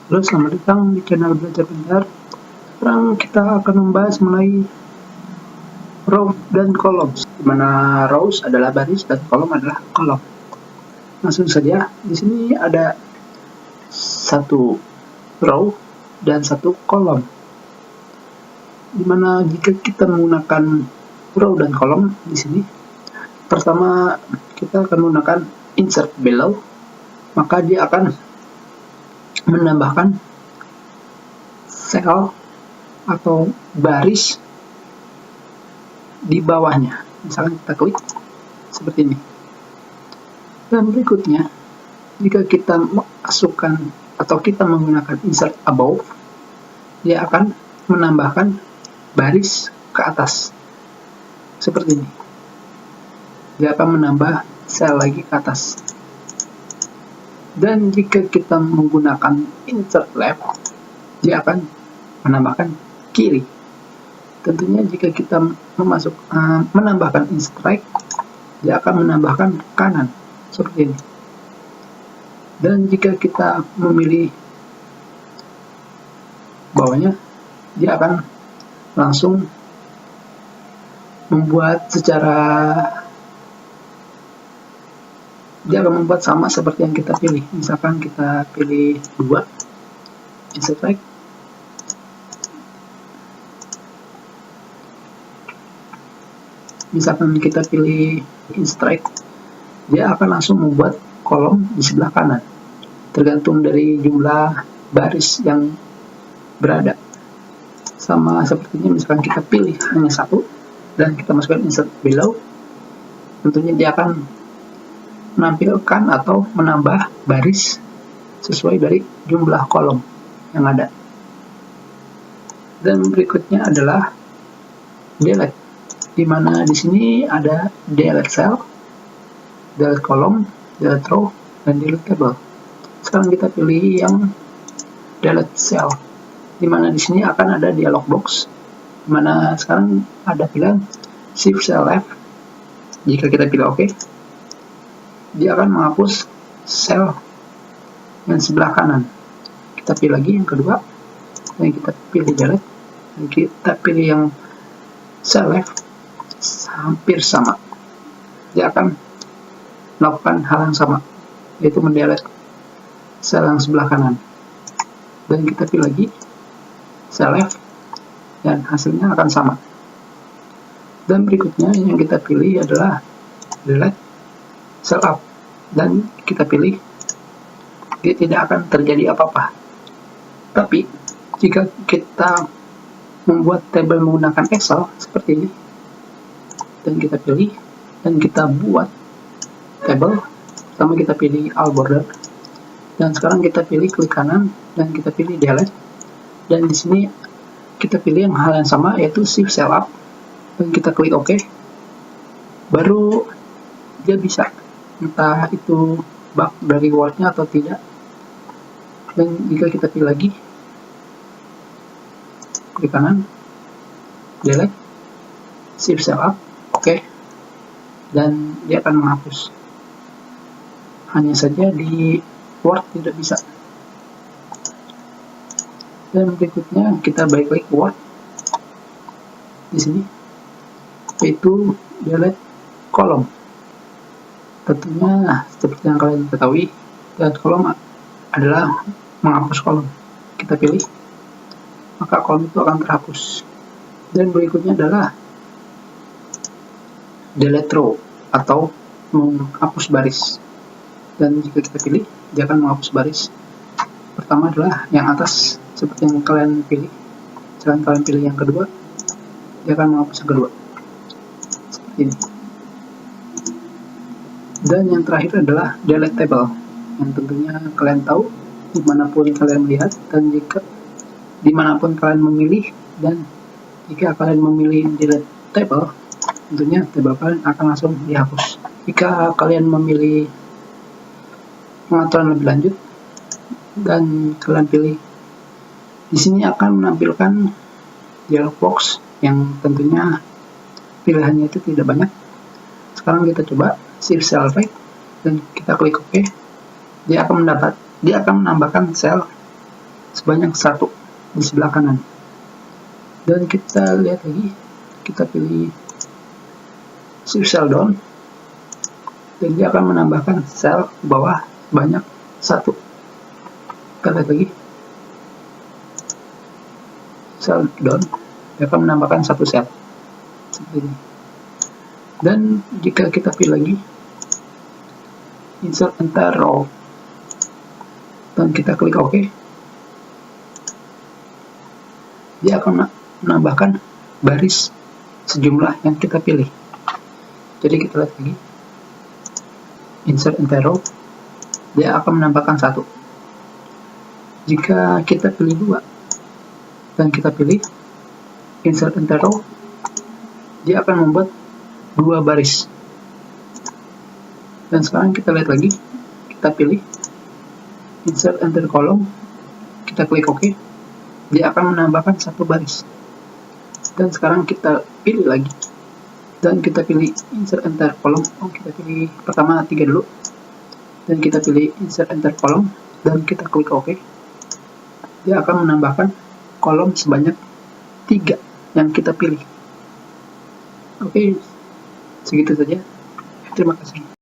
Halo, selamat datang di channel Belajar Benar. Sekarang kita akan membahas mengenai row dan columns, di mana rows adalah baris dan kolom adalah kolom. Langsung saja, di sini ada satu row dan satu kolom. Di mana jika kita menggunakan row dan kolom di sini, pertama kita akan menggunakan insert below, maka dia akan menambahkan sel atau baris di bawahnya. Misalkan kita klik seperti ini. Dan berikutnya, jika kita masukkan atau kita menggunakan insert above, dia akan menambahkan baris ke atas seperti ini. Dia akan menambah sel lagi ke atas. Dan jika kita menggunakan insert left, dia akan menambahkan kiri. Tentunya jika kita menambahkan insert right, dia akan menambahkan kanan seperti ini. Dan jika kita memilih bawahnya, dia akan langsung membuat dia akan membuat sama seperti yang kita pilih. Misalkan kita pilih 2, insert right, misalkan kita pilih insert right, dia akan langsung membuat kolom di sebelah kanan, tergantung dari jumlah baris yang berada. Sama sepertinya misalkan kita pilih hanya 1 dan kita masukkan insert below, tentunya dia akan menampilkan atau menambah baris sesuai dari jumlah kolom yang ada. Dan berikutnya adalah delete, di mana di sini ada delete cell, delete column, delete row, dan delete table. Sekarang kita pilih yang delete cell, di mana di sini akan ada dialog box, di mana sekarang ada pilihan shift cell left. Jika kita pilih OK, dia akan menghapus sel yang sebelah kanan. Kita pilih lagi yang kedua, dan kita pilih delete, dan kita pilih yang cell left, hampir sama. Dia akan melakukan hal yang sama, yaitu mendelete sel yang sebelah kanan. Dan kita pilih lagi cell left, dan hasilnya akan sama. Dan berikutnya yang kita pilih adalah delete cell up, dan kita pilih dia tidak akan terjadi apa-apa. Tapi jika kita membuat tabel menggunakan Excel seperti ini, dan kita pilih dan kita buat tabel, pertama kita pilih all border, dan sekarang kita pilih klik kanan dan kita pilih delete, dan di sini kita pilih yang hal yang sama, yaitu shift cell up, dan kita klik OK, baru dia bisa, entah itu bug dari Word-nya atau tidak. Dan jika kita pilih lagi, klik kanan, delete, shift cell up, OK, dan dia akan menghapus. Hanya saja di Word tidak bisa. Dan berikutnya kita balik lagi ke Word di sini, yaitu delete kolom. Tentunya seperti yang kalian ketahui, delete kolom adalah menghapus kolom. Kita pilih, maka kolom itu akan terhapus. Dan berikutnya adalah delete row atau menghapus baris. Dan jika kita pilih, dia akan menghapus baris. Pertama adalah yang atas, seperti yang kalian pilih. Jika kalian pilih yang kedua, dia akan menghapus yang kedua seperti ini. Dan yang terakhir adalah delete table, yang tentunya kalian tahu dimanapun kalian melihat, dan dimanapun kalian memilih, dan jika kalian memilih delete table, tentunya table kalian akan langsung dihapus. Jika kalian memilih pengaturan lebih lanjut dan kalian pilih, di sini akan menampilkan dialog box yang tentunya pilihannya itu tidak banyak. Sekarang kita coba shift cell right dan kita klik OK. Dia akan menambahkan sel sebanyak 1 di sebelah kanan. Dan kita lihat lagi, kita pilih shift cell down, dan dia akan menambahkan sel ke bawah sebanyak 1. Kita lihat lagi, cell down, dia akan menambahkan 1 sel seperti ini. Dan jika kita pilih lagi insert entire row dan kita klik OK, dia akan menambahkan baris sejumlah yang kita pilih. Jadi kita lihat lagi, insert entire row, dia akan menambahkan 1. Jika kita pilih 2 dan kita pilih insert entire row, dia akan membuat 2 baris. Dan sekarang kita lihat lagi, kita pilih insert entire column, kita klik OK, dia akan menambahkan 1 baris. Dan sekarang kita pilih lagi, dan kita pilih insert entire column, kita pilih pertama 3 dulu, dan kita pilih insert entire column, dan kita klik OK, dia akan menambahkan kolom sebanyak 3 yang kita pilih. Oke, segitu saja. Terima kasih.